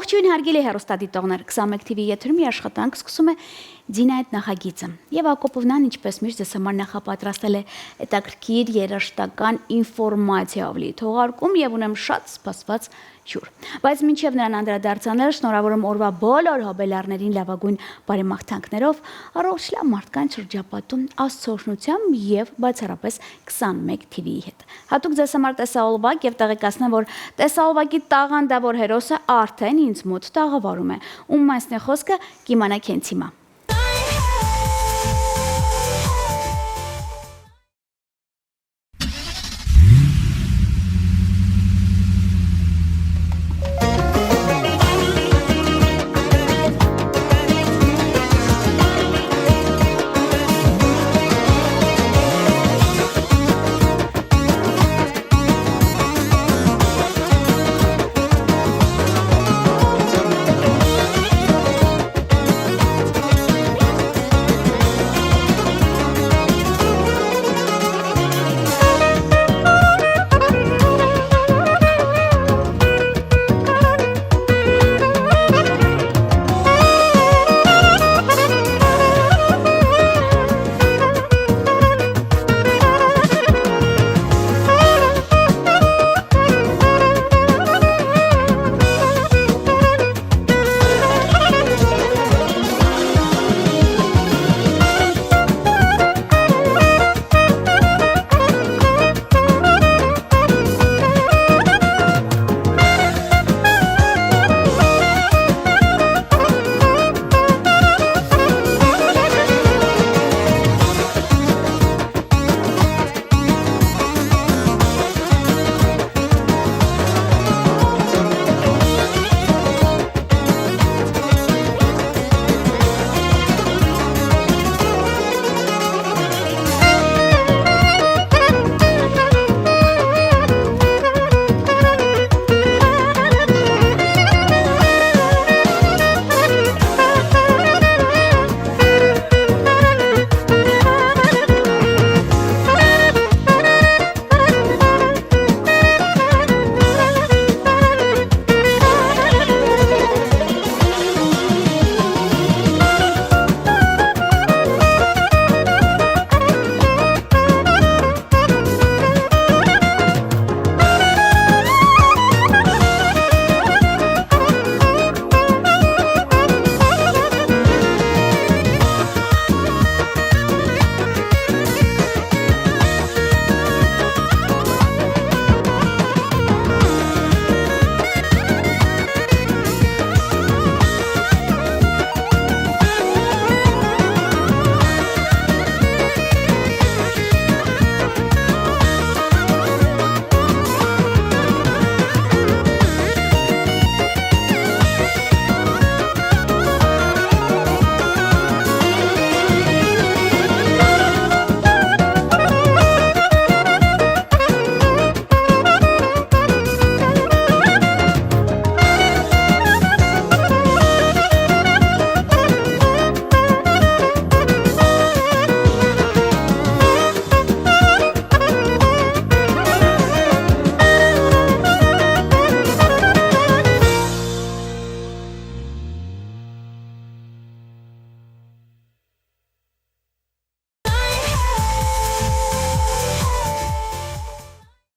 Ողջույն հարգելի հեռուստադիտողներ, 21 TV եթերում մի աշխատանք սկսում է Ձինա այդ նախագիծը։ Եվ Ակոպովնան ինչպես միշտ ձեզ համար նախապատրաստել է հետաքրքիր երաժշտական ինֆորմացիայով լի թողարկում եւ ունեմ շատ սպասված հյուր։ Բայց մինչև նրան անդրադարձանել շնորհավորում օրվա բոլոր հոբելարներին լավագույն բարեմաղթանքներով, առողջ լավ մարդկանց շրջապատում Աստծո օրհնությամբ եւ բացառապես 21 TV-ի հետ։ Հատուկ ձեզ համար տեսահոլովակ եւ տեղեկացնեմ, որ տեսահոլովակի տաղանդավոր հերոսը արդեն ինձ մոտ տաղավարում է։ Ում մասն է խոսքը կիմանաք հենց հիմա։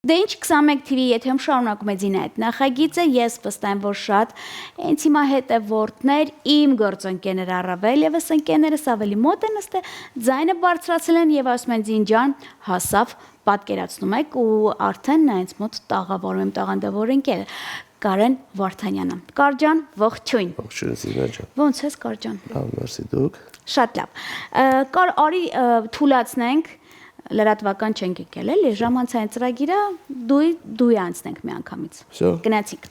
Դե ինչ 21 TV եթերում շարունակում է Ձինա այդ նախագիծը, ես վստահ եմ, որ շատ հենց հիմա հետևորդներ, իմ գործընկերներ առավել եւս ընկերներս ավելի մոտ են ըստ ձայնը բարձրացել են եւ ասում են Ձին ջան, հասավ, պատկերացնում եք ու արդեն նա ինձ մոտ տաղավարում եմ տաղանդավոր ընկերը Կարեն Վարդանյանը։ Կար ջան, ողջույն։ Ողջույն Զինա ջան։ Ոնց ես Կար ջան։ Լավ, մերսի դուք։ Շատ լավ։ Կար արի թուլացնենք լրատվական չենք եկել, էլի ժամանցային ծրագիրը դու անցնենք մի անգամից։ Գնացինք։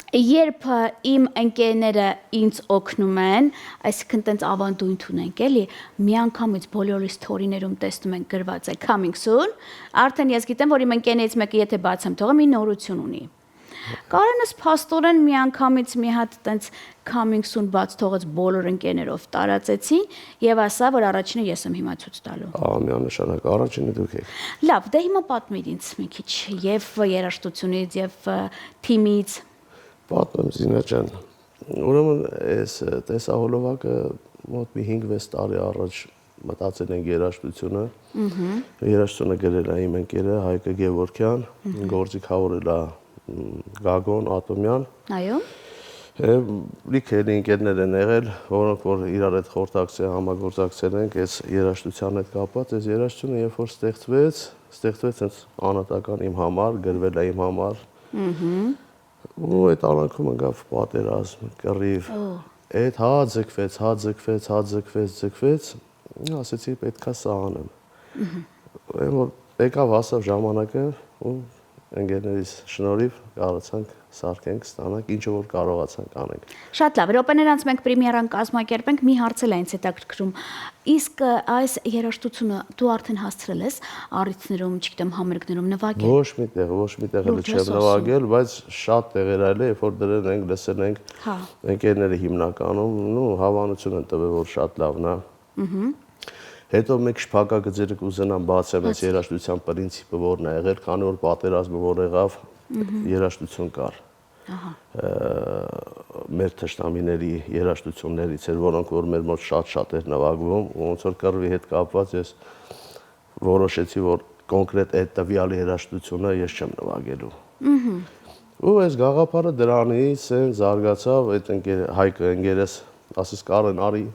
Երբ իմ ընկերները ինձ օգնում են, այսինքն տենց ավանդույթ ունենք, էլի, մի անգամից բոլորի սթորիներում տեսնում ենք գրված է coming soon, արդեն ես գիտեմ, որ իմ ընկերներից մեկը եթե բացեմ թողը մի նորություն ունի։ Կարենս փաստորեն մի անգամից մի հատ տենց coming soon բաց թողած բոլոր ընկերներով տարածեցին եւ ասա, որ առաջինը ես եմ հիմա ցույց տալու։ Միանշանակ առաջինը դուք եք։ Լավ, դե հիմա պատմիր ինձ մի քիչ եւ երաժշտությունից եւ թիմից։ Պատմեմ Զինա ջան։ Ուրեմն այս տեսահոլովակը մոտ մի 5-6 տարի առաջ մտածել ենք երաժշտությունը։ Երաժշտությունը գրել է իմ ընկերը Հայկը Գևորգյան, գործիքավորել է Գագոն Ատոմյան։ Այո։ Լիքը ընկերներ են եղել, որոնք որ իրար հետ խորհրդակցել համագործակցել ենք այս երաժշտության հետ կապված, այս երաժշտությունը երբ որ ստեղծվեց հենց անհատական իմ համար, գրվել է իմ համար։ Ու այդ արանքում ընկավ պատերազմ, կռիվ։ Այդ ձգվեց, ասեցի պետքա սա անեմ։ Որ եկավ հասավ ժամանակը ու ընկերներիս շնորհիվ կարողացանք սարքենք, ստանանք, ինչը որ կարողացանք անենք։ Շատ լավ, րոպեներ անց մենք պրեմիերան կազմակերպենք, մի հարց էլ այնց հետաքրքրում։ Իսկ այս երաժշտությունը դու արդեն հասցրել ես առիթներում, չգիտեմ, համերգներում նվագել։ Ոչ միտեղ էլ չեմ նվագել, բայց շատ տեղեր այլ է, երբ որ դրել ենք, լսել ենք ընկերները հիմնականում, ու հավանություն են տվել, որ շատ լավն է։ Հետո մեկ շփակագծերը կուզենամ բացեմ այս երաժշտության պրինցիպը որն է եղել, քանի որ պատերազմը որ եղավ, երաժշտություն կար։ Մեր թշնամիների երաժշտություններից էր, որոնք որ մեր մոտ շատ էր նվագվում, ու ոնց որ կռվի հետ կապված ես որոշեցի, որ կոնկրետ այդ տվյալ երաժշտությունը ես չեմ նվագելու։ Ու այս գաղափարը դրանից են զարգացավ, այդ Հայկը ընկերս ասես Կարեն արի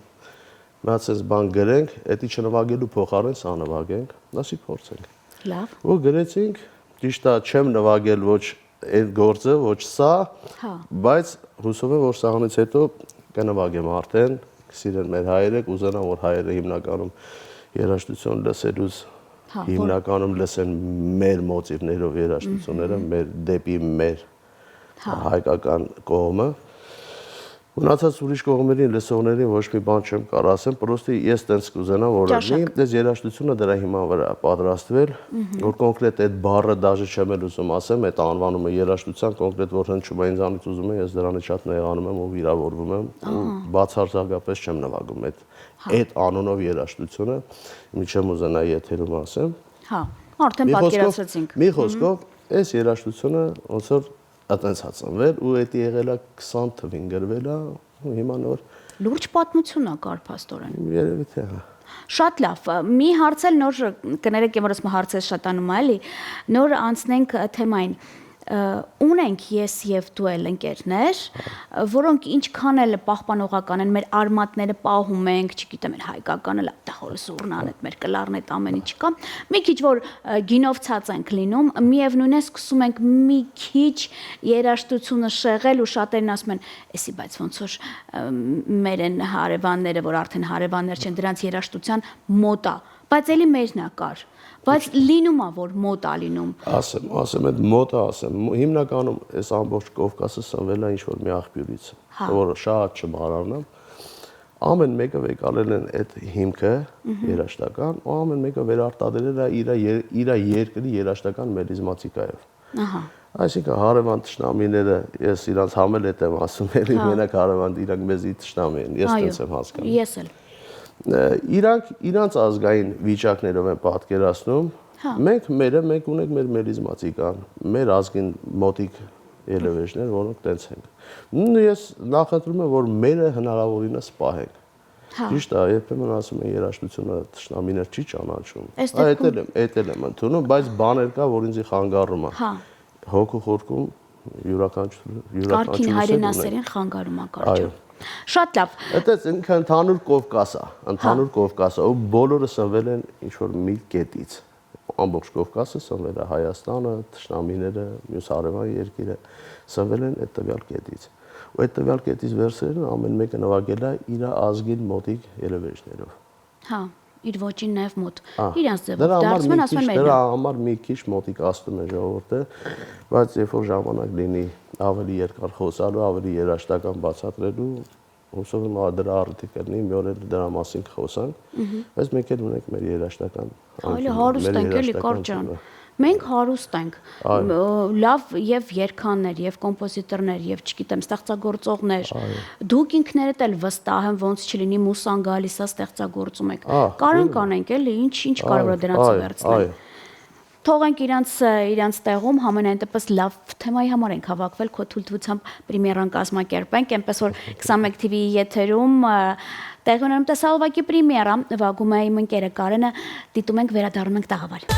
Մացես բան գրենք, էդի չնվագելու փոխարեն սա նվագենք, ասի փորձենք։ Լավ։ Ու գրեցինք, ճիշտ է, չեմ նվագել ոչ այդ գործը, ոչ սա, բայց հուսով եմ, որ սաղանից հետո կնվագեմ արդեն, կսիրեն մեր հայերը, կուզենամ, որ հայերը հիմնականում երաժշտություն լսելուց հիմնականում լսեն մեր մոտիվներով երաժշտությունները, դեպի մեր հայկական կողմը։ Մնացած ուրիշ կողմերին լսողներին ոչ մի բան չեմ կարող ասեմ, պրոստի ես տենց կուզենամ, որ լինի, դες երաժշտությունը դրա հիման վրա պատրաստվել, որ կոնկրետ այդ բառը դաժե չեմ էլ ուզում ասեմ, այդ անվանումը երաժշտության կոնկրետ որ հնչում է ինձանից ուզում եմ, ես դրանից շատ նեղանում եմ ու վիրավորվում եմ, ու բացարձակապես չեմ նվագում այդ անունով երաժշտությունը, ինչեմ ուզենայի եթերում ասեմ։ Հա, արդեն պատկերացրեցինք։ Մի խոսքով, այս երաժշտությունը ոնց որ այտենց ծնվել ու դա եղել է 20 թվին գրվել է ու հիմա նոր լուրջ պատմություն է կար փաստորեն։ Երևի թե հա։ Շատ լավ, մի հարց էլ նոր կներեք, եմ որ ասում հարցեր շատանում է, էլի, նոր անցնենք թեմային։ Ունենք ես եւ դու էլ ընկերներ, որոնք ինչքան էլ պահպանողական են, մեր արմատները պահում ենք, չգիտեմ, մեր հայկականը լավ դա սուրնան է, մեր կլարն է, ամեն ինչ կա։ Մի քիչ որ գինով ցած ենք լինում, միևնույն է սկսում ենք մի քիչ երաժշտությունը շեղել ու շատերն ասում են, էսի բայց ոնց որ մեր են հարևանները, որ արդեն հարևաններ չեն, դրանց երաժշտության մոտ է, բայց էլի մերն է կար։ Բայց լինում է որ մոտ է լինում։ Ասեմ այդ մոտը ասեմ, հիմնականում այս ամբողջ Կովկասը սնվել է ինչ-որ մի աղբյուրից, որը շատ չբարառնամ, ամեն մեկը վեկալել են այդ հիմքը երաժշտական, ու ամեն մեկը վերարտադրել է իր երկրի երաժշտական մելիզմատիկայով։ Այսինքն հարևան թշնամիները, ես իրանց համել եմ ասում, էլի մենակ հարևան իրանք մեզի թշնամի են, ես տենց եմ հասկանում։ Ես էլ։ Իրանք իրանց ազգային վիճակներով են պատկերացնում, մենք ունենք մեր մելիզմատիկան, մեր ազգին մոտիկ ելևէջներ, որոնք տենց են։ Ես նախընտրում եմ, որ մերը հնարավորինս պահենք։ Ճիշտ է, երբեմն ասում են երաժշտությունը թշնամիներ չի ճանաչում։ Այդ եմ ընդունում, բայց բաներ կա, որ ինձ խանգարում է։ Հոգու խորքում յուրաքանչյուր Կարգին հայրենասերին խանգարում է կարճ։ Շատ լավ։ Այդպես ինքը ընդհանուր Կովկասը, ու բոլորը սնվել են ինչ-որ մի կետից։ Ամբողջ Կովկասը սնվել է Հայաստանը, թշնամիները, մյուս հարևան երկիրը սնվել են այդ տվյալ կետից։ Ու այդ տվյալ կետից վերցերն ամեն մեկը նվագել է իր ազգին մոտիկ ելևէջներով։ Հա, իր ոճին նաև մոտ։ Իրանց ձևով դարձում են, ասում են մերն։ Դրա համար մի քիչ մոտիկացնում է ժողովուրդը, բայց երբ որ ժամանակ լինի ավելի երկար խոսալու, ավելի երաժշտական բացատրելու, հուսով եմ դրա առիթի կլինի, մի օր էլ դրա մասին կխոսանք, բայց մենք էլ ունենք մեր երաժշտական այլ հարուստ ենք էլի կարճան։ Մենք հարուստ ենք, լավ եւ երգաններ, եւ կոմպոզիտորներ, եւ չգիտեմ, ստեղծագործողներ։ Դուք ինքներդ էլ վստահ եմ ոնց չլինի մուսան գալիս է ստեղծագործում եք։ Կարան կանենք էլի, ինչ կարող է դրանց վերցնել։ թողենք իրանց տեղում համենայն դեպս լավ թեմայի համար ենք հավաքվել, քո թույլտվությամբ պրեմիերան կազմակերպենք, այնպես որ 21 TV-ի եթերում տեղի ունենում տեսահոլովակի պրեմիերա, վագում է իմ ընկերը Կարենը, դիտում ենք, վերադառնում ենք տաղավար։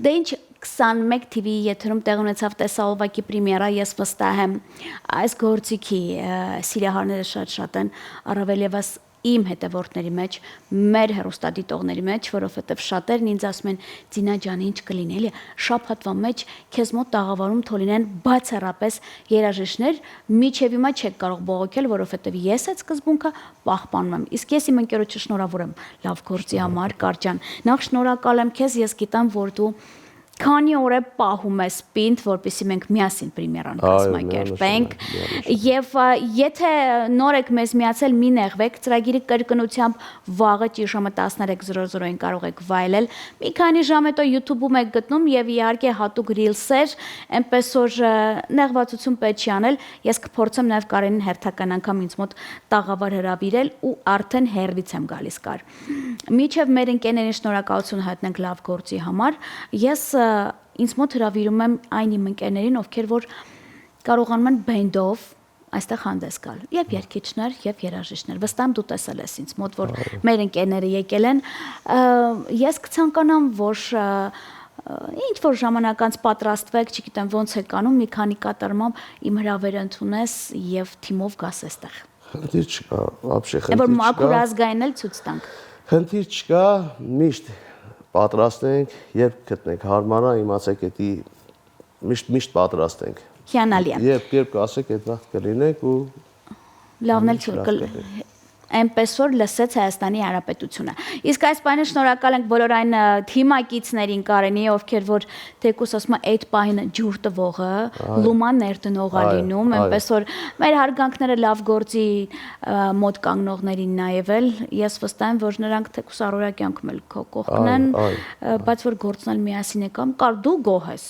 Դե ինչ 21 TV-ի եթերում տեղ ունեցավ տեսահոլովակի պրեմիերա, ես վստահ եմ այս գործիքի սիրահարները շատ են, առավել ևս իմ հետևորդների մեջ, մեր հեռուստադիտողների մեջ, որովհետև շատերն ինձ ասում են Ձինա ջան, ինչ կլինի, էլի շաբաթվա մեջ քեզ մոտ տաղավարում թողնեն բացառապես երաժիշտներ, միջև հիմա չեք կարող բողոքել, որովհետև ես այդ սկզբունքը պահպանում եմ։ Իսկ ես իմ ընկերոջը շնորհավորեմ լավ գործի համար, Կարճան։ Նախ շնորհակալ եմ քեզ, ես գիտեմ, որ դու քանի օր է պահում ես պինդ, որպեսզի մենք միասին պրեմիերան կազմակերպենք, եւ եթե նոր եք մեզ միացել, մի նեղվեք, ծրագիրի կրկնությամբ վաղը ժամը 13:00-ին կարող եք վայելել, մի քանի ժամ հետո YouTube-ում եք գտնում եւ իհարկե հատուկ ռիլսեր, այնպես որ նեղվածություն պետք չի անել, ես կփորձեմ նաեւ Կարենին հերթական անգամ ինձ մոտ տաղավար հրավիրել ու արդեն հերվից եմ գալիս Կար։ Միջև մեր ընկերներին շնորհակալություն հայտնենք լավ գործի համար, ես ինձ մոտ հրավիրում եմ այն իմ ընկերներին, ովքեր որ կարողանում են բենդով այստեղ հանդես գալ, եւ երգիչներ, եւ երաժիշտներ։ Վստահ եմ դու տեսել ես ինձ մոտ, որ մեր ընկերները եկել են։ Ես կցանկանամ, որ ինչ որ ժամանակ անց պատրաստվեք, չգիտեմ ոնց եք անում, մի քանի կատարմամբ իմ հրավերը ընդունես եւ թիմով գաս այստեղ։ Խնդիր չկա, вообще Որ խնդիր մաքուր չկա։ ազգային էլ ցույց տանք։ Խնդիր չկա, միշտ պատրաստենք, երբ գտնենք հարմարա, իմացեք էդի միշտ պատրաստենք։ Հիանալի է։ Երբ կասեք այդ վաղ կլինենք ու Լավն էլ այնպես որ լսեց Հայաստանի Հանրապետությունը։ Իսկ այս պահին շնորհակալ ենք բոլոր այն թիմակիցներին Կարենի, ովքեր որ թեկուս ասում են այդ պահին ջուր տվողը, լուման ներդնող է լինում, այնպես որ մեր հարգանքները լավ գործի մոտ կանգնողներին նաև էլ ես վստահ եմ, որ նրանք թեկուս առօրյա կյանքում էլ քո կողքն են, բայց որ գործնել միասին եկամ, կար դու գոհ ես։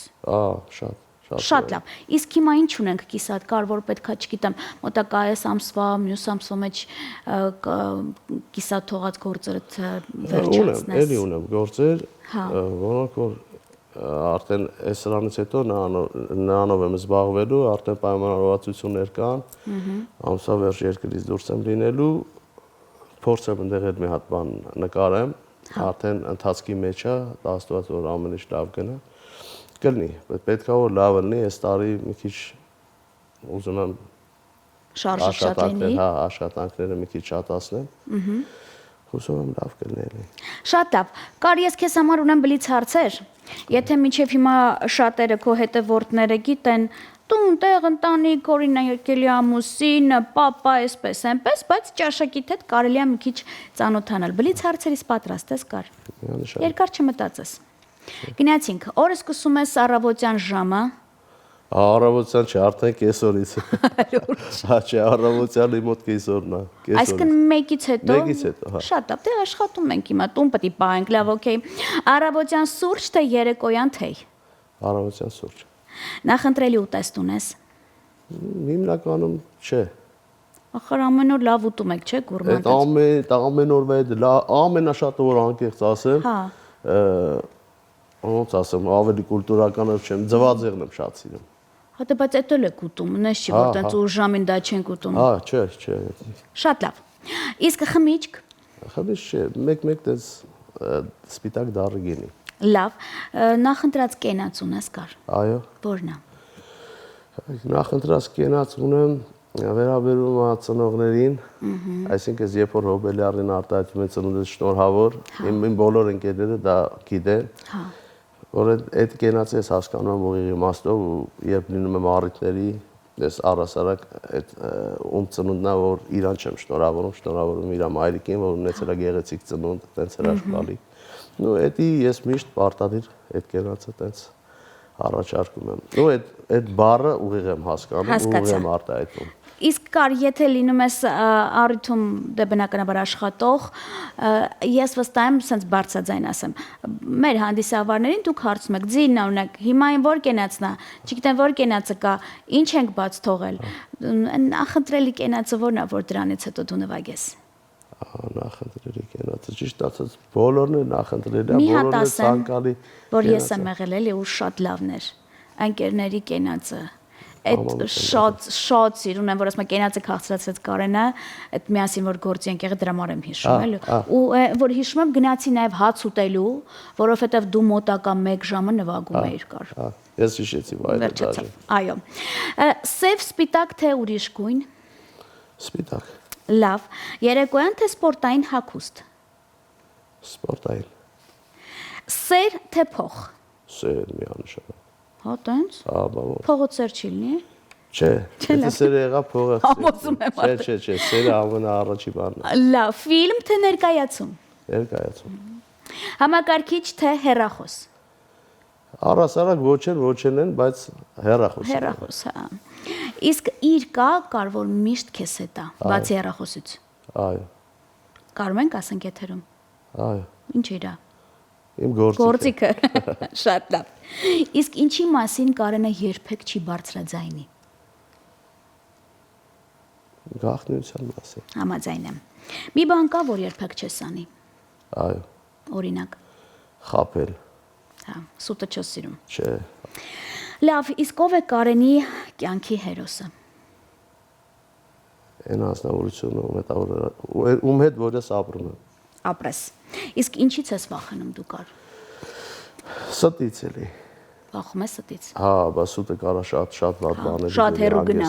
Շատ լավ։ Իսկ հիմա ինչ ունենք կիսատ կար, որ պետքա, չգիտեմ, մոտակա այս ամսվա, մյուս ամսվա մեջ կիսատ թողած գործերդ վերջացնես։ Էլի ունեմ գործեր, որոնք որ արդեն այս սրանից հետո նրանով եմ զբաղվելու, արդեն պայմանավորվածություններ կան, ամսվա վերջ երկրից դուրս եմ լինելու, փորձեմ ընդեղ այդ մի հատ բան նկարեմ, արդեն ընթացքի մեջ է, աստված որ ամեն ինչ լավ գնա։ Կլինի, պետքա որ լավ լինի, այս տարի մի քիչ ուզում եմ աշխատանքները մի քիչ շատացնեմ։ Հուսով եմ լավ կլինի։ Շատ լավ։ Կար ես քեզ համար ունեմ բլից հարցեր։ Եթե մինչև հիմա շատերը քո հետևորդները գիտեն, տուն, տեղ, ընտանիք, օրինակ եկելի ամուսին, պապա, այսպես, այնպես, բայց ճաշակիդ հետ կարելի է մի քիչ ծանոթանալ։ Բլից հարցերից պատրաստ ես կար։ Երկար չմտածես։ Գնացինք, օրը սկսում ես առավոտյան ժամը։ Առավոտյան չէ, արդեն կեսօրից։ Չէ, առավոտյանի մոտ կեսօրն է։ Այսինքն 1-ից հետո։ 1-ից հետո, հա։ Շատ լավ, դե աշխատում ենք հիմա, տուն պետք է պահենք, լավ, օքեյ։ Առավոտյան սուրճ թե երեկոյան թեյ։ Առավոտյան սուրճ։ Նախընտրելի ուտեստ ունես։ Հիմնականում չէ։ Ախր ամեն օր լավ ուտում եք, չէ՞, գուրմանտ։ Ամեն օրվա այդ ամենաշատը որ անկեղծ ասեմ, ոնց ասեմ, ավելի կուլտուրականով չեմ, ձվածեղն եմ շատ սիրում։ Հա դե բայց էդ էլ եք ուտում, նես չի, որ տենց ուր ժամին դա չենք ուտում։ Հա, չէ։ Շատ լավ։ Իսկ խմիչք։ Խմիչք չէ, մեկ տես սպիտակ դառը գինի։ Լավ, նախընտրած կենաց ունես կար։ Այո։ Որն է։ Նախընտրած կենաց ունեմ վերաբերում է ծնողներին, այսինքն երբ որ հոբելյարին արտահայտում են ծնունդս շնորհավոր, իմ բոլոր ընկերները դա գիտեն, որ այդ կենացը ես հասկանում եմ ուղիղ իմաստով ու երբ լինում եմ առիթների, ես առասարակ այդ ում ծնունդն է, որ իրան չեմ շնորհավորում իր մայրիկին, որ ունեցել է գեղեցիկ ծնունդ, տենց հրաշքալի։ Ու էդի ես միշտ պարտադիր այդ կենացը տենց առաջարկում եմ։ Ու այդ բառը ուղիղ եմ հասկանում, ուղիղ եմ արտահայտում։ Իսկ կար, եթե լինում ես առիթում դե բնականաբար աշխատող, ես վստահ եմ, սենց բարձրաձայն ասեմ, մեր հանդիսավարներին դուք հարցում եք, ձին օրինակ, հիմա այն որ կենացն է, չգիտեմ որ կենացը կա, ինչ ենք բաց թողել։ Նախընտրելի կենացը որն է, որ դրանից հետո դու նվագես։ Նախընտրելի կենացը, ճիշտ ասած, բոլորն է նախընտրելի, մի հատ բոլորն է ասեմ, ցանկալի։ որ ես եմ եղել էլի ու շատ լավն էր։ Ընկերների կենացը այդ շատ սիրուն եմ, որ ասում եմ կենացը քաղցրացրեց Կարենը, այդ միասին որ գործի ենք եղել դրա համար եմ հիշում էլի։ Ու որ հիշում եմ գնացի նաև հաց ուտելու, որովհետև դու մոտակա 1 ժամը նվագում էիր կար։ Ես հիշեցի վայրը դաժե։ Այո։ Սև սպիտակ թե ուրիշ գույն։ Սպիտակ։ Լավ։ Երեկոյան թե սպորտային հագուստ։ Սպորտային։ Սեր թե փող։ Սեր միանշանակ։ Հա տենց։ Փողը ծեր չի լինի։ Չէ, եթե սերը եղա փողը։ Համոզում եմ արդեն։ Չէ, սերը ամենաառաջի բանն է։ Լավ, ֆիլմ թե ներկայացում։ Ներկայացում։ Համակարգիչ թե հեռախոս։ Առասարակ ոչ են, բայց հեռախոս։ Հեռախոս, հա։ Իսկ իր կար որ միշտ քեզ հետ է, բացի հեռախոսից։ Այո։ Կարում ենք ասենք եթերում։ Այո։ Ինչ իրա։ Իմ գործիքը։ Շատ լավ։ Իսկ ինչի մասին Կարենը երբեք չի բարձրաձայնի։ Գաղտնիության մասին։ Համաձայն եմ։ Մի բան կա, որ երբեք չես անի։ Այո։ Օրինակ։ Խաբել։ Հա, սուտը չես սիրում։ Չէ։ Լավ, իսկ ով է Կարենի կյանքի հերոսը։ Այն անձնավորությունը ում հետ որ ես ապրում եմ։ Ապրես։ Իսկ ինչից ես վախենում դու կար։ Ստից էլի։ Վախում ես ստից։ Հա, բա սուտը կարա շատ վատ բաներ։ Շատ հեռու գնա։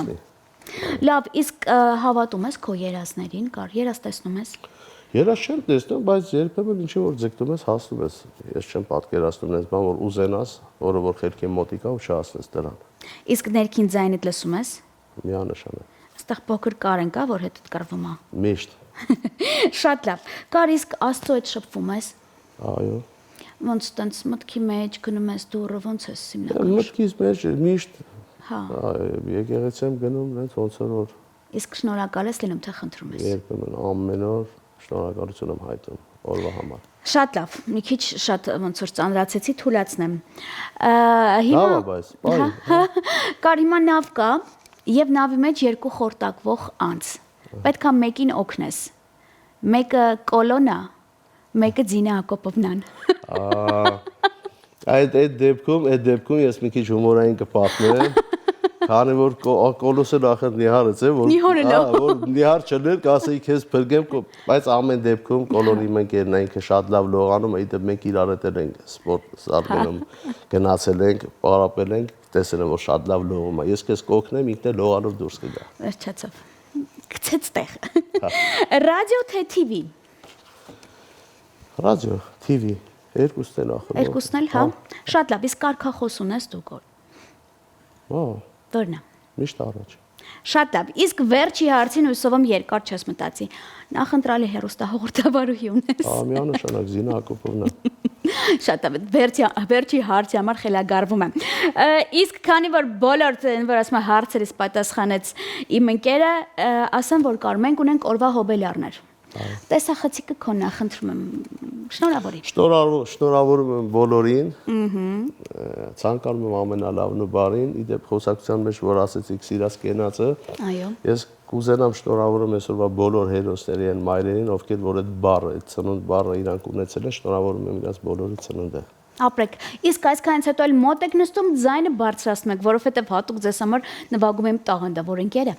Լավ, իսկ հավատում ես քո երազներին, կար երազ տեսնում ես։ Երազ չեմ տեսնում, բայց երբեմն ինչ որ ձգտում ես, հասնում ես։ Ես չեմ պատկերացնում այնպես բան, որ ուզենաս, որը որ խելքի մոտիկա ու չհասնես դրան։ Իսկ ներքին ձայնդ լսում ես։ Միանշանակ։ Այստեղ փոքր Կարեն կա, որ հետդ կռվում է։ Միշտ։ Շատ լավ։ Կար իսկ Աստծո հետ շփվում ես։ Այո։ Ոնց տենց մտքի մեջ գնում ես դուրը, ոնց ես հիմնականում։ Մտքից մեջ միշտ Հա։ եկեղեցի եմ գնում, ոնց որ Իսկ շնորհակալ ես լինում, թե խնդրում ես։ երբեմն ամեն օր շնորհակալություն եմ հայտնում օրվա համար։ Շատ լավ, մի քիչ շատ ոնց որ ծանրացեցի, թուլացնեմ։ Լավ է, բայց Կար հիմա նավ կա եւ նավի մեջ երկու խորտակվող անձ։ Պետք է մեկին օգնես։ Մեկը Կոլոնա, մեկը Ձինա Հակոբովնան։ Այդ դեպքում ես մի քիչ հումորային կպատմեմ։ Քանի որ Կոլոսը նախ նիհարից է, որ նիհար չներ, կասեի քեզ փրկեմ, բայց ամեն դեպքում Կոլոնի մենք երնա ինքը շատ լավ լողանում, այդտեղ մենք իրար հետ ենք սպորտ սարքանում, գնացել ենք, պարապել ենք, տեսել եմ որ շատ լավ լողում է։ Ես քեզ կօգնեմ, ինքն էլ լողանով դուրս կգա։ Վերջացավ։ Գցեց տեղ։ Ռադիո թե TV։ Ռադիո, TV, երկուսն են ախր։ Երկուսն էլ, հա։ Շատ լավ, իսկ կարգախոս ունես դու կոր։ Հա։ Որն է։ Միշտ առաջ։ Շատ լավ, իսկ վերջի հարցին հույսով եմ երկար չես մտածի։ Նախընտրալի հեռուստահաղորդավարուհի ունես։ Միանշանակ Զինա Հակոբովնա։ Շատ լավ, վերջի հարցի համար խելագարվում եմ։ Իսկ քանի որ բոլոր որ ասում եմ հարցերից պատասխանեց իմ ընկերը, ասեմ որ կար մենք ունենք օրվա հոբելյարներ։ Տեսախցիկը քո նախընտրում եմ։ Շնորհավորի։ Շնորհավորում եմ բոլորին։ Ցանկանում եմ ամենալավն ու բարին, իդեպ խոսակցության մեջ որ ասեցիք սիրած կենացը։ Այո։ Ես կուզենամ շնորհավորում այսօրվա բոլոր հերոսների են մայրերին, ովքեր որ այդ բառը, այդ ծնունդ բառը իրանք ունեցել են, շնորհավորում եմ իրաց բոլորի ծնունդը։ Ապրեք։ Իսկ այսքանից հետո էլ մոտ եք նստում, ձայնը բարձրացնում եք, որովհետև հատուկ ձեզ համար նվագում եմ տաղանդավոր ընկերը։